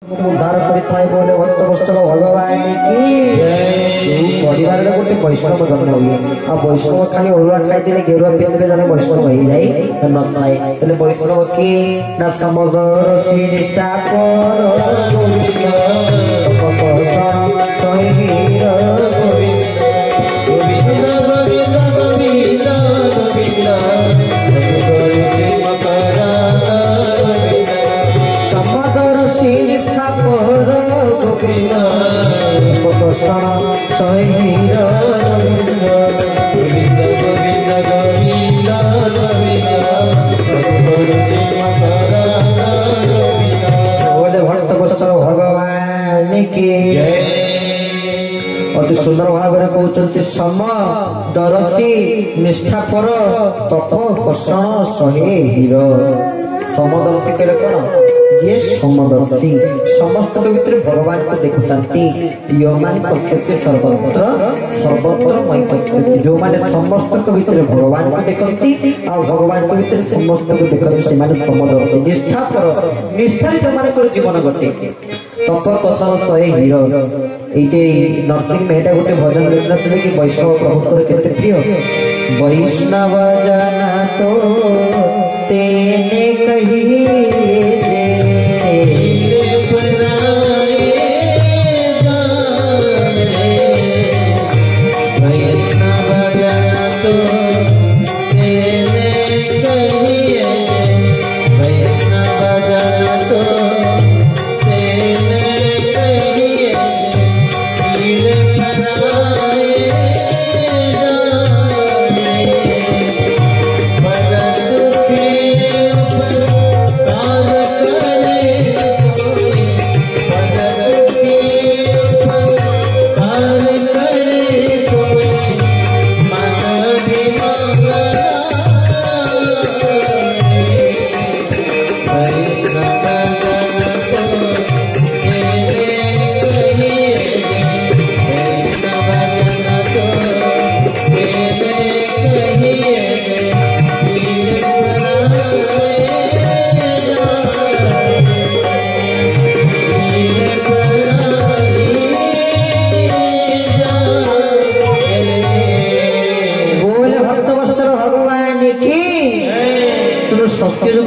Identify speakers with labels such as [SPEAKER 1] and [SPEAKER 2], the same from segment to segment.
[SPEAKER 1] उद्धार करिथाय बोले भक्त वत्सल भगवान की परिवार रे गोटे वैष्णव जन्म हुए आ वैष्णव खाली अरुआ खाई दिले गेरुआ पिंदले जने वैष्णव होई जाई न थाए तले वैष्णव की ना समदर श्री निष्ठा पर गोविंद तपसा सोई वीर गोविंद गोविंद गोविंद गोविंद गोविंद मकरा समदर श्री निष्ठा पर गोविंद तपसा सोई वीर गोविंद गोविंद गोविंद गोविंद बोले भक्त वत्सल भगवान की अति सुंदर भाव कहते सम दरसी निष्ठा पर तप कषण सहे हीर समदर्शी कहले कौन जे समदर्शी समस्त भीतर भगवान को देखता यो मान पश्यति सर्वत्र सर्वत्र मई पश्यति जो माने समस्त भीतर भगवान को देखती आ भगवान को भीतर समस्त को देखती से माने समदर्शी निष्ठा पर निष्ठा जो माने को जीवन गटे तप कषण सहे हीर एते नरसिंह मेहटा गोटे भजन लिखना कि वैष्णव प्रभु केते प्रिय वैष्णव जना तो तेने कही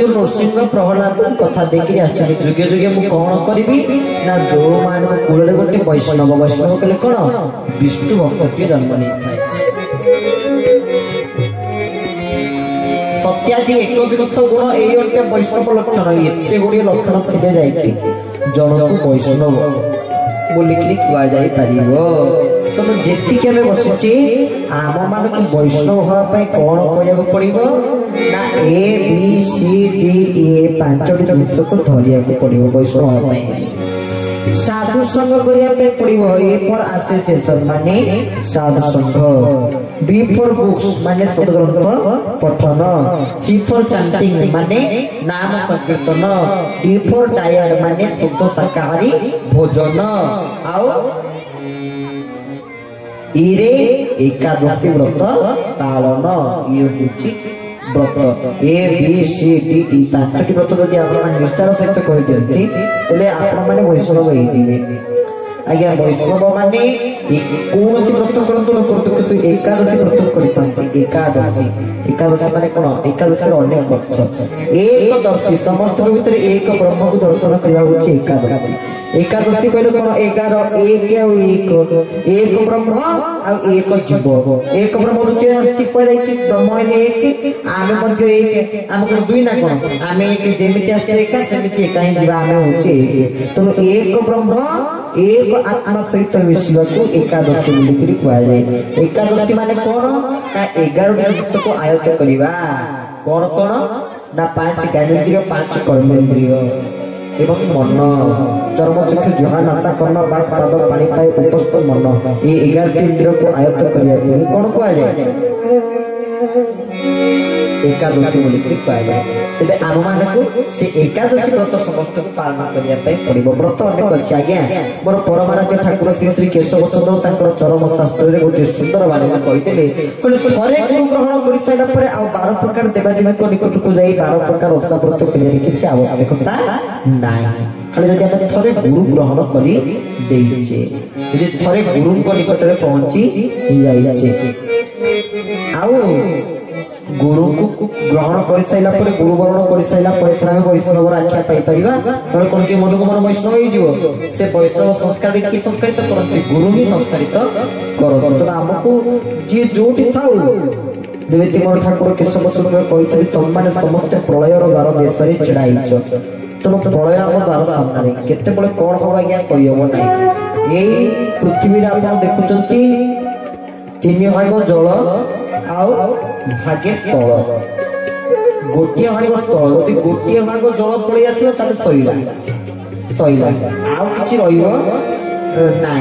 [SPEAKER 1] नरसिंह प्रहलाद कथा देखिए आश्चर्य जुगे जुगे मु कौन करी ना जो मान कूल गोटे वैष्णव वैष्णव कले कौन विष्णु भक्त जन्म नहीं था सत्यादि एक विंश गुण ये वैष्णव लक्षण एत गुड़े लक्षण थे जाकि जन को वैष्णव बोलिकी कह तुम जी आम बसी आम मान वैष्णव हाँपाई कौन करा पड़ो ना A B C D A पांचटी जिस को धरिया पड़ो वैष्णव हाँपाई साधु संग करने पड़ो ए फॉर एसोसिएशन माने साधु संग बी फॉर बुक्स माने सदग्रंथ पठन सी फॉर चैंटिंग माने नाम संकीर्तन डी फॉर डायट माने शुद्ध शाकाहारी भोजन आउ इरे एकादशी व्रत पालन ये होची व्रत A B C D E पांचटी व्रत जदि आपण निष्ठार सहित कहि दियंती तले आपण माने वैष्णव होई दिबे आज्ञा वैष्णव माने कौन सी व्रत करंतु न करतु किंतु एकादशी व्रत करितंती एकादशी एकादशी माने कोन एकादशी अनेक अर्थ एकदर्शी समस्त भीतर एक ब्रह्म को दर्शन करबा होची एकादशी एकादशी कहले कोन 11 एक ब्रह्म आ एक जीव एक ब्रह्म द्वितीय अस्तित्व दैछि ब्रह्म एक आमे मध्य एक हमको दुई ना कोन आमे एक जेमिति अस्ति एक सेमिति एक ही जीव आमे होछि एक तो एक ब्रह्म एक आत्मा सहित मिशिबा को एकादशी बोली कहै जाय एकादशी माने कोन ना 11 जिनिस को आयत्त करिवा कोन कोन ना 5 ज्ञानेन्द्रिय 5 कर्मेन्द्रिय एवं मन चर्मचक्षु जुहा नासा कर्ण बाक पाद पानी पाए उपस्थ मन ये 11 इंद्रिय को आयत्त करिया कौन को आ जाए एकादशी बोली कह जाए तेरे आम मान को से एकादशी व्रत समस्त को पालन करने पड़ो व्रत अनेक अच्छे आज्ञा मोर परमाराध्य ठाकुर श्री श्री केशव चंद्र चरम शास्त्र गोटे सुंदर बाणी कहते थे गुरु ग्रहण कर सारा पर 12 प्रकार देवादेवी निकट को जाई 12 प्रकार ओषा व्रत करने किसी आवश्यकता ना खाली जब आम थे गुरु ग्रहण कर थे गुरु निकट में पहुंची जाइए गुरु को ग्रहण कर सारा गुरु वर्ण कर सारा वैष्णव आख्या पाई कौन के मन को मन वैष्णव से वैष्णव संस्कार किए संस्कारित करते गुरु ही संस्कारित कर आमको जी जो था जमी मोर ठाकुर केशव चंद्र कहते तुम मैंने समस्ते प्रलयर द्वार देश में छिड़ाईच तेणु प्रलय आम द्वार सामने केते कौन हम आज्ञा कहीहब ना यही पृथ्वी आप देखुं 3 भाग जल भागे स्थल गोटे भाग स्थल यदि गोटे भाग जल पलि आसो सईला सईला आउ कि ना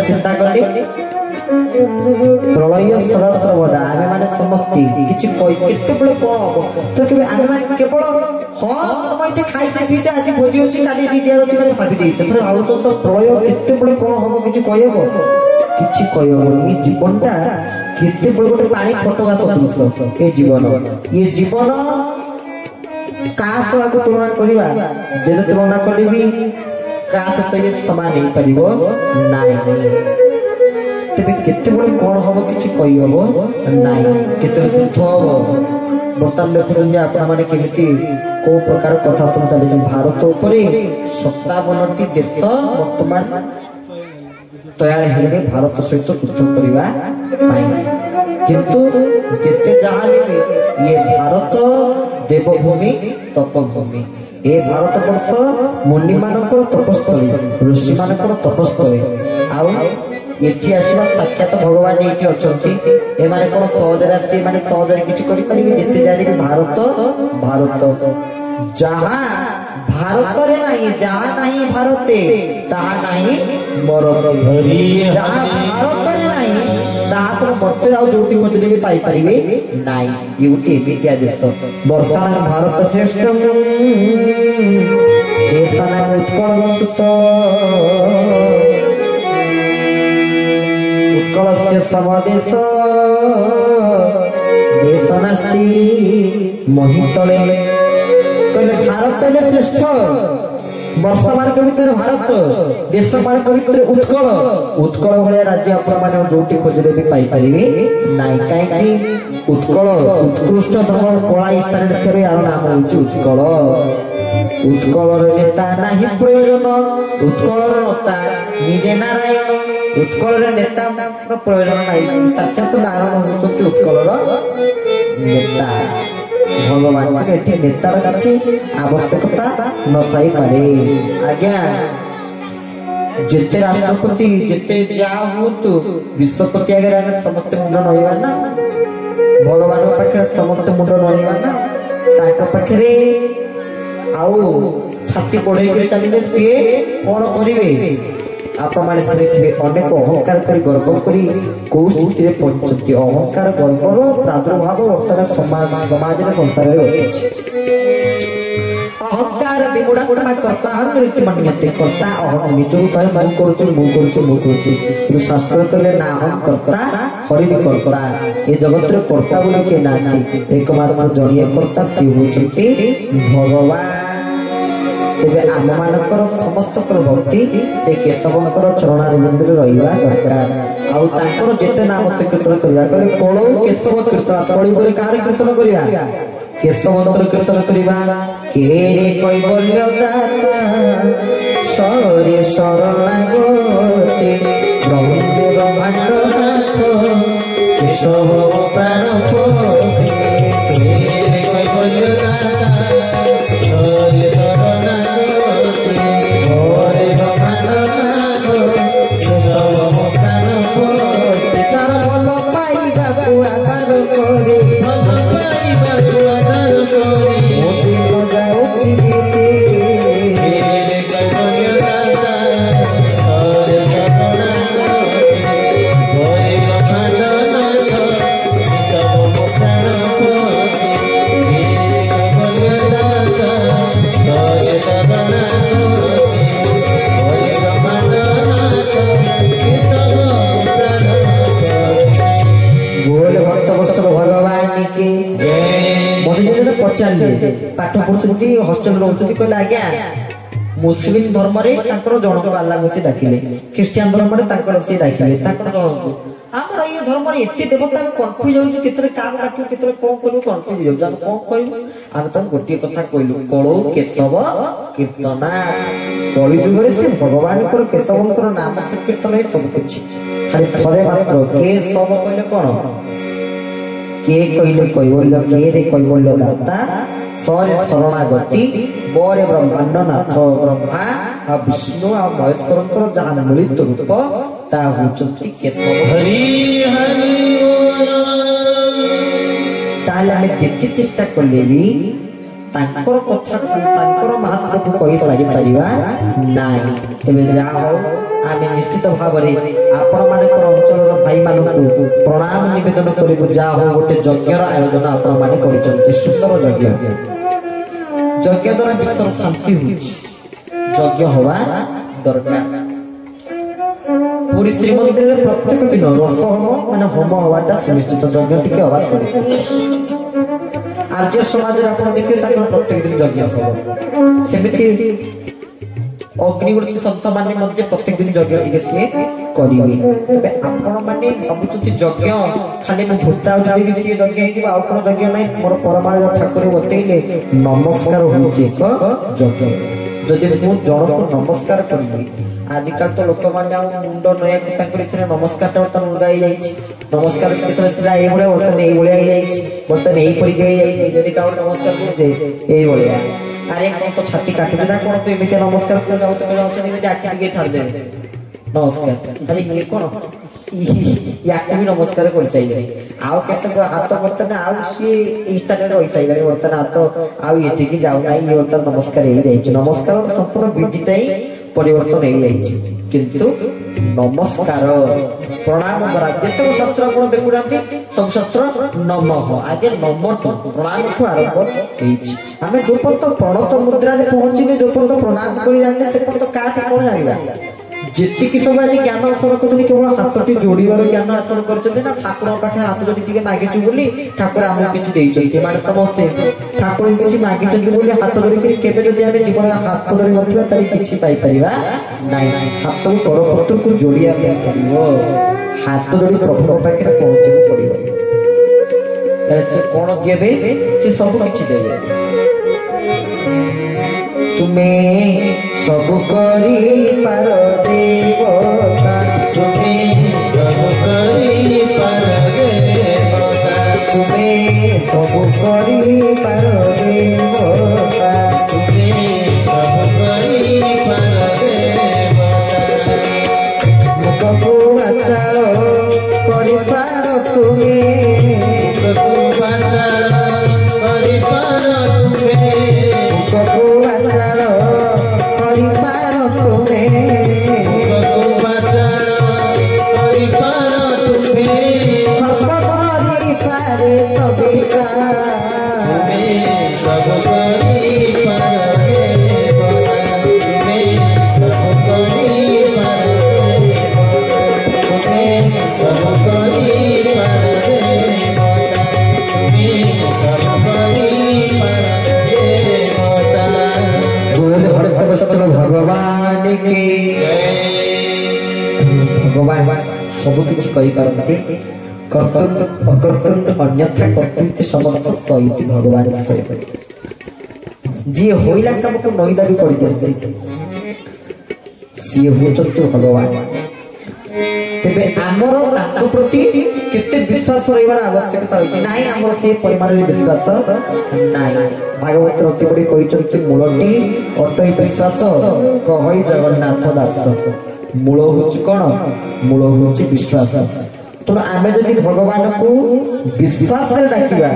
[SPEAKER 1] चिंता कले प्रलय सदा सर्वदा आमे माने समस्ती किछि केते बळे कोन हो तो केबे आमे माने केवल हां तमय जे खाइ जे पीजे आज भोजी होछि काली डिटिया होछि काली भाबी देइछ थरे आउ तो प्रलय केते बळे कोन हो किछि कहबो किछि कहबो ई जीवनटा केते बळे गोटे पानी फटका सदृश ए जीवन ये जीवन का सह तुलना करिबा जे तुलना करबी का सहित समान नहीं परिबो नाही तेरे केते बड़े कौन हम किसी कही हम ना केते युद्ध हम बर्तमान देखुन आपण मैंने केमिति को प्रकार कथा सब चली भारत उपरे 57टी देश वर्तमान तैयार हेले भारत सहित युद्ध करबा किंतु जेते जहां ये भारत देवभूमि तपभूमि ए भारत वर्ष मुनि मानकर तपस्थली ऋषि मानकर तपस्थली आउ एठी आसीबा साक्षात भगवान एठी अछंती ए माने कोन सहज राशि माने सहज किछि करि परिबे जेते जानि भारत भारत जहां भारत रे नाही जहां नाही भारते ताहा नाही मोर हरि जहां भारत रे नाही ताहा को मते आउ जोटी खोजले भी पाई परिबे नाही युटी विद्या देश वर्षा भारत श्रेष्ठ देशना उत्कल सुत उत्कलस्य समदेश देशनास्ति महितले कहले भारत ले श्रेष्ठ वर्ष मार्ग भीतर भारत देश मार्ग भीतर उत्कल उत्कल भलिया राज्य आपण माने जोटी खोजले भी पाई परिबे नाइ काई कि उत्कल उत्कृष्ट धर्म कला स्थान देखबे यार नाम होची उत्कल उत्कल नेता नाही प्रयोजन उत्कल नेता निजे नारायण उत्कल नेता प्रयोजन नहीं साक्षात नारायण होचंती उत्कल नेता भगवान के नेतार किसी आवश्यकता न थाई पारे आज्ञा जेते राष्ट्रपति जेते जा हुतु विश्वपति आगे आगे समस्त मुंड नहिबा ना भगवान पाखे समस्त मुंड नहिबा ना ताका पाखे आउ छाती पढ़े के चलिले से कोन करिवे आपण माने सुनिथिबे अनेक अहंकार करी गर्व करी को स्थिति रे पहुंचती अहंकार गर्वर प्रादुर्भाव वर्तमान समाज रे संसार रे होछि अहंकार विमुढ़ता करता हर रीति मान्यते करता अहं निजो कहे मन करूछु कि शास्त्र कहले ना हम करता हरि भी करता ए जगत रे करता बोली के नाती एकमात्र जणिया करता से होचंती भगवान तेबे आम मानकर समस्त भक्ति से केशवंकर चरणारविंद रहिबा दरकार आउ तांकर जेते नाम से कीर्तन करिया कहले कोळो केशव कीर्तन कळी बोले कार कीर्तन करिया केशवंकर कीर्तन करिबा के रे कैवल्य दाता सरे शरणागते ब्रह्मदेव भाण्डनाथ केशव प्राण पोषे के रे कैवल्य दाता सरे पढ़ुଛନ୍ତି हॉस्टल रहउଛନ୍ତି कहले आज्ञा मुस्लिम धर्म रे ताकर जनक अल्लाह को से डाकिले क्रिश्चियन धर्म रे ताकर से डाकिले ताकर जनक हमर ये धर्म रे एते देवता को कंफ्यूज हो केतरे काम डाकियो केतरे कोन करू कंफ्यूज हो जान कोन करू हम त गोटी कथा कहलु कळो केशव कीर्तना कलि जुग रे से भगवान को केशवंकर नाम से कीर्तन है सब कुछ खाली थरे मात्र केशव कहले कोन के कहले कैवल्य के रे कैवल्य दाता सरे शरणागति बरे ब्रह्मांड नाथ ब्रह्मा आ विष्णु आ महेश्वरंकर जहां मिलित रूप ता होचंती केशव हरि हरि ताले में जेते चेष्टा करले भी तांकर कथा तांकर महत्व को कहि सारी परिवा नाही तबे जाओ आमे निश्चित भाव रे आपण माने को अंचल रो भाई मानु को प्रणाम निवेदन करिबु जाओ गोटे यज्ञ रो आयोजन आपण माने करिचंती सुंदर यज्ञ यज्ञ द्वारा विश्व शांति होछि यज्ञ होवा दरकार पूरी श्रीमंदिर रे प्रत्येक दिन रस होम माने होम होवाटा सुनिश्चित यज्ञ टिके होवा सुनिश्चित आर्य समाज रे आपण देखियो ताको प्रत्येक दिन यज्ञ हो सेमिति अग्निवृत्ति संत माने मध्ये प्रत्येक दिन यज्ञ टिके से करिवे तबे आपण माने भाबुचती यज्ञ खाली म भूता उठी भी से यज्ञ हेति आ कोन यज्ञ नै मोर परमानंद ठाकुर बतेइले नमस्कार होछि एक यज्ञ जदि मु जण को नमस्कार करबी आजिकल तो लोक माने मुंड नया तांकर इथरे नमस्कार ता गाई जाईछि नमस्कार केतरे तिला ए बळे वर्तन ए बळे आई जाईछि वर्तन एई परि गई जाईछि जदि काउ नमस्कार करजे एई बळे अरे कोन तो छाती काटि ना कोन तो एमिते नमस्कार कर जाउ तो कहला छै एमिते आखि के ठाड़ देबे नमस्कार अरे ये कोन याके भी नमस्कार कर चाहिए आउ केत हाथ वर्तन आउ सी स्टार्टेड होई साइले वर्तन हाथ आउ एठी की जाउ नाही ये वर्तन नमस्कार एई जाईछि नमस्कार संपूर्ण विधिताई परिवर्तन एई जाईछि किंतु नमस्कार प्रणाम करा जेते शास्त्र कोन देखुरांती सब शास्त्र नमः आगे नमः प्रणाम को आरंभ हेछि हमें जोपर तो प्रणत मुद्रा रे पहुंचिने जोपर तो प्रणाम करी जाने से पर तो काट कोन जानिबा जेति कि सब आज ज्ञान आसन करछनी केवल हाथटी जोड़ीबार ज्ञान आसन करछते ना ठाकुर पाखे हाथ जोड़ी टिके मागिछु बोली ठाकुर हमहु किछि देइछन्ति माने समस्त ठाकुर किछि मागिछन्ति बोली हाथ जोड़ी के केबे जदि आमे जीवन हाथ जोड़ी नथिबा तारि किछि पाई परिबा नाही हाथ को तोर पत्र को जोड़िया पड़िबो हाथ जोड़ी प्रभु पाखे पहुंचे पड़िबो तारे से कोन देबे से सब किछि देबे तुम्हें सब करी पार देवता तुम्हें सब करी पार देवता तुम्हें सब करी पार देवता तुम्हें सब करी पार देवता मुखको आचार करी पार तुम्हें मुखको आचार करी पार तुम्हें मुखको आचार करी पार तुम्हें मुखको आचार करी पार तुम्हें करी पारे सबिका तुम्हें सब करी पार देवता तुम्हें सब करी पार तुम्हें सब करी पार देवता तुम्हें सब करी पार देवता बोल भरतवत्सल भगवान की भगवान सब किछि कहि पारंती कर्तव्य अकर्तव्य अन्यथा कर्तव्य समर्थ सहित भगवान से जी होइला काम को नहिदा भी कर दियंती सी होचंती भगवान तेबे हमर ताको प्रति केते विश्वास रहिबार आवश्यकता होछि नाही हमर से परिमाण रे विश्वास नाही भागवत रति पडी कहिचंती मूलटी अटई विश्वास कहई जगन्नाथ दास मूल होछि कोन मूल होछि विश्वास तो आमे जदि भगवान को विश्वास से डाकिबा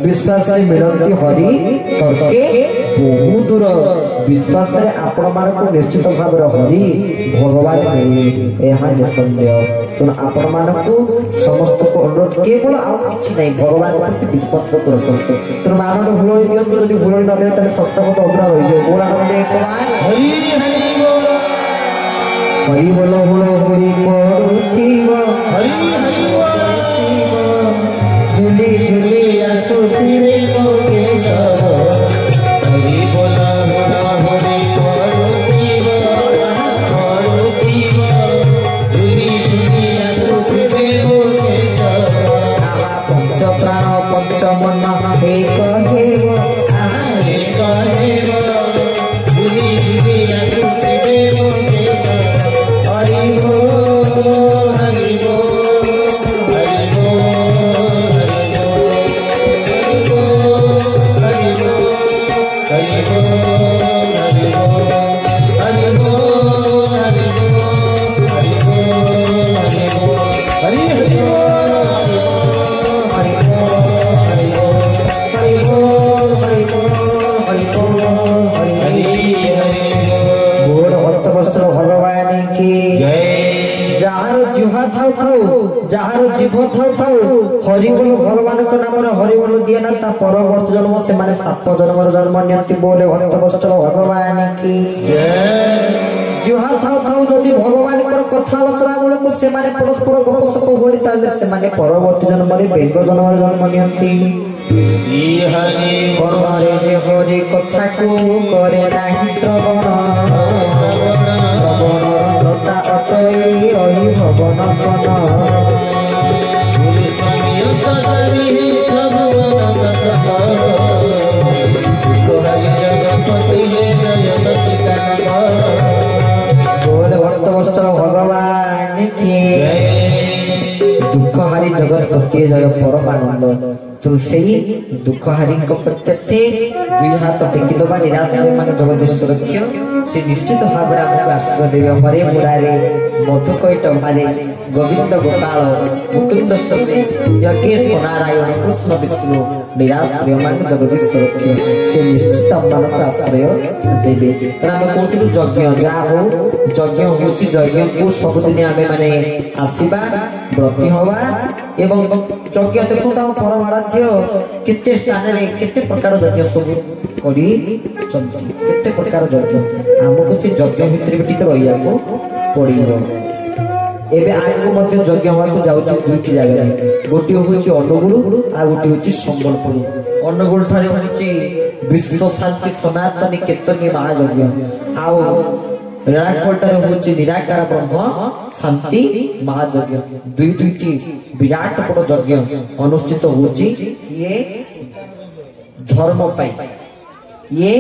[SPEAKER 1] विश्वास से मिलती हरि तर्के बहुत दूर विश्वास रे आपण मान को निश्चित भाव हरि भगवान एहा निसंदेह तो आपण मान को समस्त को अनुरोध केवल आ किछि नै भगवान प्रति विश्वास करतो तो मानव हुलो नियंत्र जदि हुलो न दे तले सत्य को अग्र होई जे बोला ने हरि हरि बोलो हुलो हरि पड़ुथिबो हरि हरि झुली झुली आसुथिबे मोके सब हरि जार जीव थाउ थाउ हरिबोल भगवान को नाम हरिबोल दिए ना ता परवर्त जन्म से माने सात जन्म जन्म नियंती बोले भक्तवत्सल भगवान की जय। जुहा थाउ थाउ जदि भगवान को कथा आलोचना बेले को से माने परस्पर गपसप होली ताले से माने परवर्त जन्म रे बेंग जन्म नियंती ई हरि करवारे जे हरि कथा को करे नाही श्रवण श्रवण रता अटई रही भवन सन भगवान की दुख हारी जगतपति जय परमानंद तू से दुख हारी प्रत्यर्थे दुई हाथ टेकी दबा निराश मान जगदीश्वर से निश्चित भाव में आश्रय देवे हरे मुरारे मधुकैट मारे गोविंद गोपाल मुकुंद स्वर्णे यज्ञेश नारायण कृष्ण विष्णु निराश्रय मान जगदीश्वर से निश्चित मान आश्रय देवे कारण आम कहूँ यज्ञ जहाँ हो यज्ञ हूँ यज्ञ को सबुदिन आम मैंने आसवा व्रती हवा एवं यज्ञ देखो आम परम आराध्य केते स्थान में केते प्रकार यज्ञ सब केते प्रकार यज्ञ आमको से यज्ञ भितर भी टिके रहिया को पड़िबो एबे आगु मध्य यज्ञ होवा को जाउची दुईटी जगह गोटी होउची अनुगुण आ गोटी होउची संबलपुर अनुगुण थारे होउची विश्व शांति सनातनी केतनी महायज्ञ आउ राजकोटरे होउची निराकार ब्रह्म शांति महायज्ञ दुई दुईटी विराट बड़ यज्ञ अनुष्ठित होउची ये धर्म पाई ये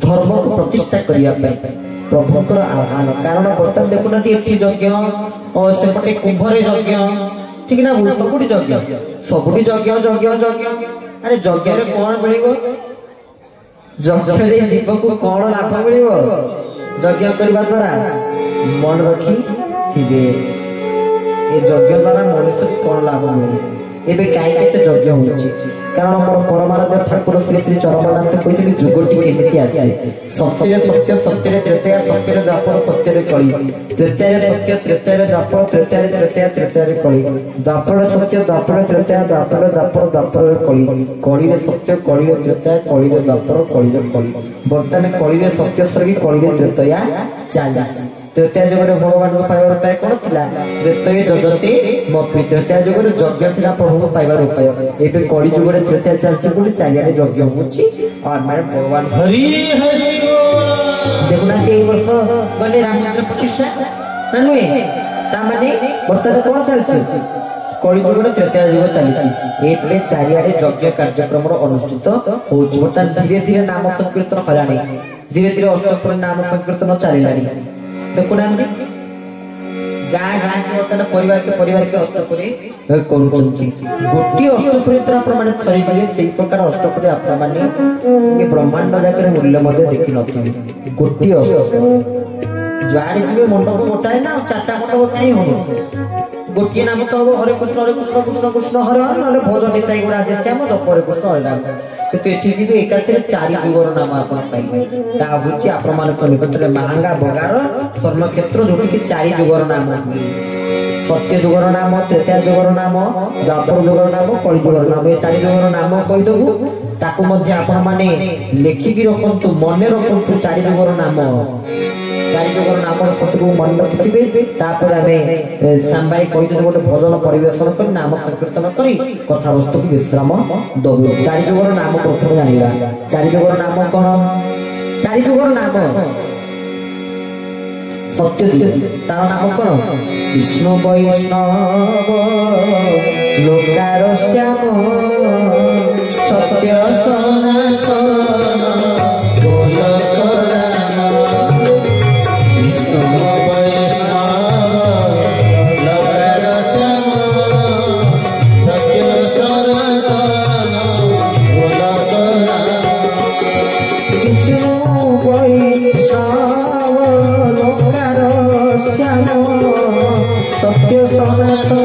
[SPEAKER 1] धर्म को प्रतिष्ठा करिया पाई प्रभुकर आह्वान कारण बर्तमान देखुना एठी यज्ञ और सेपटे कुंभरे यज्ञ ठीक ना सबुठी यज्ञ सबुठी यज्ञ यज्ञ यज्ञ अरे यज्ञ रे कोन मिलिबो यज्ञ रे जीव को कोन लाभ मिलिबो यज्ञ करबा द्वारा मन रखी थिबे ए यज्ञ द्वारा मनुष्य को कोन लाभ मिले एबे काई केते यज्ञ होउची कारण मोर परमाराध्य ठाकुर श्री श्री चरमनाथ कहितली जुगटी केमिति आसे सत्य सत्य सत्य रे त्रेतया सत्य रे द्वापर सत्य रे कली त्रेतया रे सत्य त्रेतया रे द्वापर त्रेतया रे त्रेतया त्रेतया रे कली द्वापर रे सत्य द्वापर रे त्रेतया द्वापर रे द्वापर द्वापर रे कली कली रे सत्य कली रे त्रेतया कली रे द्वापर कली रे कली वर्तमान कली रे सत्य सर्गी कली रे त्रेतया चाली त्रेतया युग रे भगवान को पाइबार उपाय कोन थिला त्रेतया जगते मपि त्रेतया युग रे यज्ञ थिला प्रभु को पाइबार उपाय एबे कली युग रे त्रेतया चलछि बोली चालिया रे यज्ञ होछि और मारे भगवान हरि हरि देखुना के वर्ष गने राम मंदिर प्रतिष्ठा ननुए ता माने वर्तमान कोन चलछि कली युग रे त्रेतया युग चलिछि एतले चालिया रे यज्ञ कार्यक्रम रो अनुष्ठित होछि वर्तमान धीरे धीरे नाम संकीर्तन हलानी धीरे धीरे अष्टपुर नाम संकीर्तन चलिलानी देखुना गाँ गाँ के वर्तमान परिवार के अष्टपुरी करूछंती गोटी अष्टपुरी तर आपण माने थरी दिले सेही प्रकार अष्टपुरी आपण माने ये ब्रह्मांड जाकर मूल्य मध्ये देखि नथिबे गोटी अष्टपुरी जाडे जिवे मंडप गोटाए ना चारटा मंडप काई हो गोटी नाम तो हो हरे कृष्ण कृष्ण कृष्ण हरे हरे नले भजन निताई गुण आज श्याम दपरे कृष्ण हरे राम किंतु एठी जिवे एकाचरे चारि जुगर नाम आपण पाइबे ता होची आपण मानक निकटरे महांगा बगार स्वर्ण क्षेत्र जोटी के चारि जुगर नाम सत्य जुगर नाम त्रेता जुगर नाम द्वापर जुगर नाम कली जुगर नाम ए चारि जुगर नाम कहि दबु ताकू मध्ये आपण माने लेखि कि रखंतु मने रखंतु चारि जुगर नाम चारि जुगर नाम सतकु मन रखिबे तापर हमें सांबाई कहि जते गोटे भजन परिवेशन कर नाम संकीर्तन करी कथा वस्तु को विश्राम दबु चारि जुगर नाम प्रथम जानिबा चारि जुगर नाम कोन चारि जुगर नाम सत्य तार नाम कोन विष्णु वैष्णव लोकार श्याम सत्य सनातन गोलक राम विष्णु वैष्णव लोकार श्याम सत्य सनातन गोलक राम विष्णु वैष्णव लोकार श्याम सत्य सनातन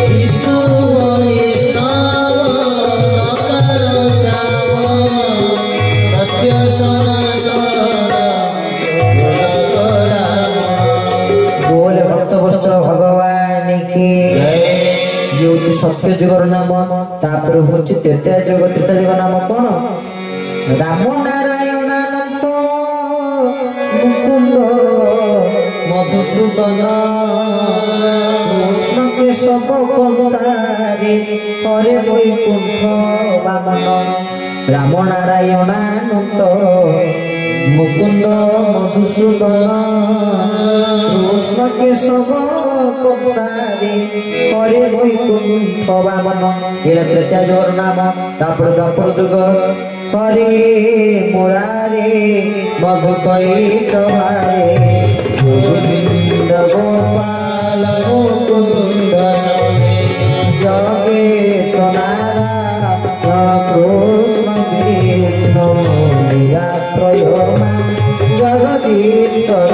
[SPEAKER 2] विष्णु वैष्णव लोकार श्याम सत्य
[SPEAKER 1] बोल भक्त वस्त भगवान की ये हूँ सत्य जुगर नाम तापर हूँ त्रेता जुग त्रेता जुग नाम कौन राम नारायण अनंत मुकुंद मधुसूदन कृष्ण केशव कंसारी हरे वैकुंठ वामन राम नारायण अनंत मुकुंद मधुसूदन कृष्ण केशव कंसारी हरे वैकुंठ वामन ये त्रेता जुगर नाम तापर द्वापर जुग हरे मुरारे मधुकैटभारे गोविंद गोपाल मुकुंद जगेश नारायण कृष्ण निराश्रय जगदीश्वर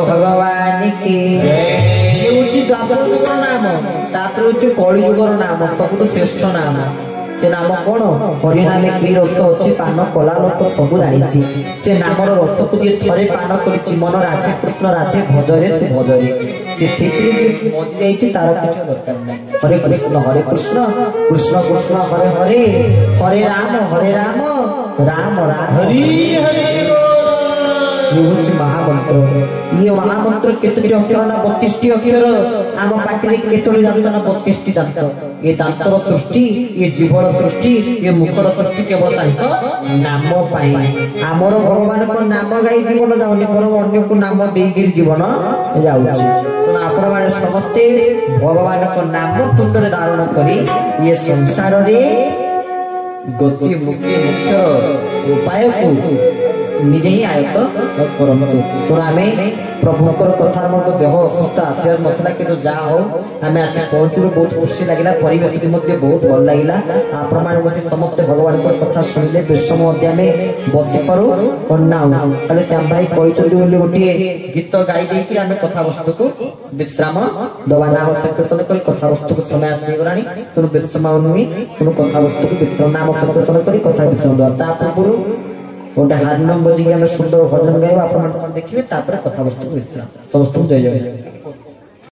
[SPEAKER 1] भगवान की नाम कली जुगर नाम सब श्रेष्ठ नाम से नाम कौन हरि नाम की रस अच्छी पान कला लोक सब जानी से नाम रस को जी थे पान कर मन राधे कृष्ण राधे भजरे तू भजरे से मजी तार किसी दरकार नहीं हरे कृष्ण कृष्ण कृष्ण हरे हरे हरे राम राम राम हरि हरि ये महामंत्र ये महामंत्र केतोटी अक्षर ना 32 अक्षर आम पाटी केतोटी दांत ना 32 दांत ये दांतर सृष्टि ये जीवन सृष्टि ये मुखर सृष्टि केवल नाम पाई आमर भगवान को नाम गाई जीवन जाऊनी पर अन्य को नाम देकर जीवन जाउछि तो आपण माने समस्ते भगवान को नाम तुंडरे धारण करी ये संसार रे गति मुक्ति मुख्य उपाय को निजे ही आयत्त करंतु तो आमे प्रभुकर कथा मते देह असुस्थ आशीर्वाद नथला किंतु जा हो आमे आसे पहुंचलु बहुत खुशी लागिला परिवेश भी मते बहुत भल लागिला आपण मान बसी समस्त भगवान को कथा सुनिले विश्व मध्य में बसी करू अन्नाउ अरे श्याम भाई कोइ चंदी बोली गोटी गीत गाई दे कि आमे कथा वस्तु को विश्राम दवा नाम संकीर्तन कर कथा वस्तु को समय आसी गरानी तो विश्राम अनुमी तो कथा वस्तु को विश्राम नाम संकीर्तन कर कथा विश्राम दवा ता पूर्व गोटे हारमोनियम बजी सुंदर भजन गाइबा आप देखिए कथा वस्तु समस्त जय जय।